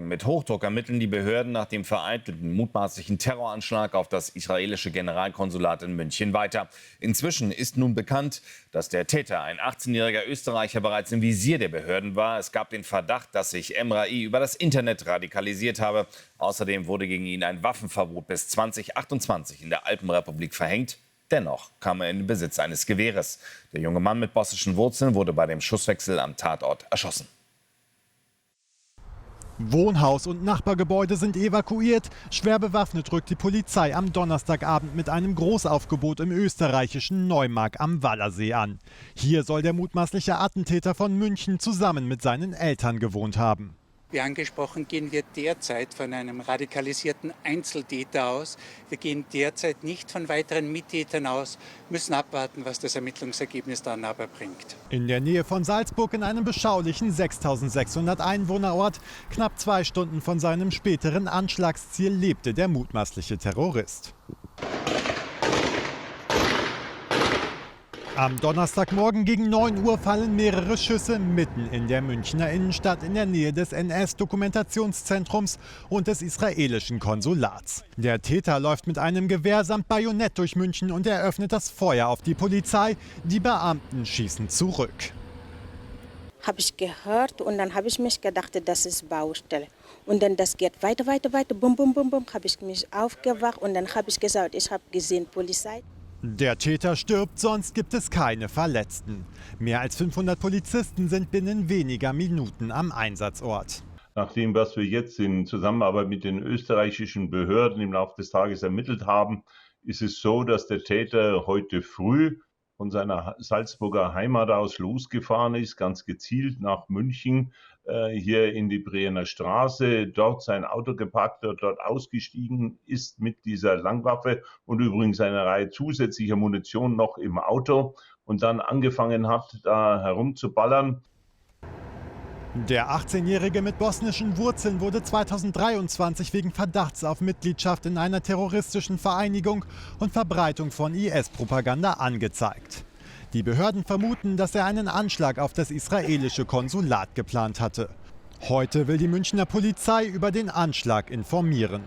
Mit Hochdruck ermitteln die Behörden nach dem vereitelten mutmaßlichen Terroranschlag auf das israelische Generalkonsulat in München weiter. Inzwischen ist nun bekannt, dass der Täter, ein 18-jähriger Österreicher, bereits im Visier der Behörden war. Es gab den Verdacht, dass sich Emrahi über das Internet radikalisiert habe. Außerdem wurde gegen ihn ein Waffenverbot bis 2028 in der Alpenrepublik verhängt. Dennoch kam er in den Besitz eines Gewehres. Der junge Mann mit bosnischen Wurzeln wurde bei dem Schusswechsel am Tatort erschossen. Wohnhaus und Nachbargebäude sind evakuiert. Schwer bewaffnet rückt die Polizei am Donnerstagabend mit einem Großaufgebot im österreichischen Neumark am Wallersee an. Hier soll der mutmaßliche Attentäter von München zusammen mit seinen Eltern gewohnt haben. Wie angesprochen, gehen wir derzeit von einem radikalisierten Einzeltäter aus. Wir gehen derzeit nicht von weiteren Mittätern aus, müssen abwarten, was das Ermittlungsergebnis dann aber bringt. In der Nähe von Salzburg in einem beschaulichen 6.600 Einwohnerort, knapp 2 Stunden von seinem späteren Anschlagsziel, lebte der mutmaßliche Terrorist. Am Donnerstagmorgen gegen 9 Uhr fallen mehrere Schüsse mitten in der Münchner Innenstadt in der Nähe des NS-Dokumentationszentrums und des israelischen Konsulats. Der Täter läuft mit einem Gewehr samt Bajonett durch München und eröffnet das Feuer auf die Polizei. Die Beamten schießen zurück. Habe ich gehört und dann habe ich mich gedacht, das ist Baustelle. Und dann das geht weiter, bum, bum, bum, bum, habe ich mich aufgewacht und dann habe ich gesagt, ich habe gesehen Polizei. Der Täter stirbt, sonst gibt es keine Verletzten. Mehr als 500 Polizisten sind binnen weniger Minuten am Einsatzort. Nach dem, was wir jetzt in Zusammenarbeit mit den österreichischen Behörden im Laufe des Tages ermittelt haben, ist es so, dass der Täter heute früh von seiner Salzburger Heimat aus losgefahren ist, ganz gezielt nach München, hier in die Brienner Straße, dort sein Auto geparkt hat, dort ausgestiegen ist mit dieser Langwaffe und übrigens eine Reihe zusätzlicher Munition noch im Auto und dann angefangen hat, da herumzuballern. Der 18-Jährige mit bosnischen Wurzeln wurde 2023 wegen Verdachts auf Mitgliedschaft in einer terroristischen Vereinigung und Verbreitung von IS-Propaganda angezeigt. Die Behörden vermuten, dass er einen Anschlag auf das israelische Konsulat geplant hatte. Heute will die Münchner Polizei über den Anschlag informieren.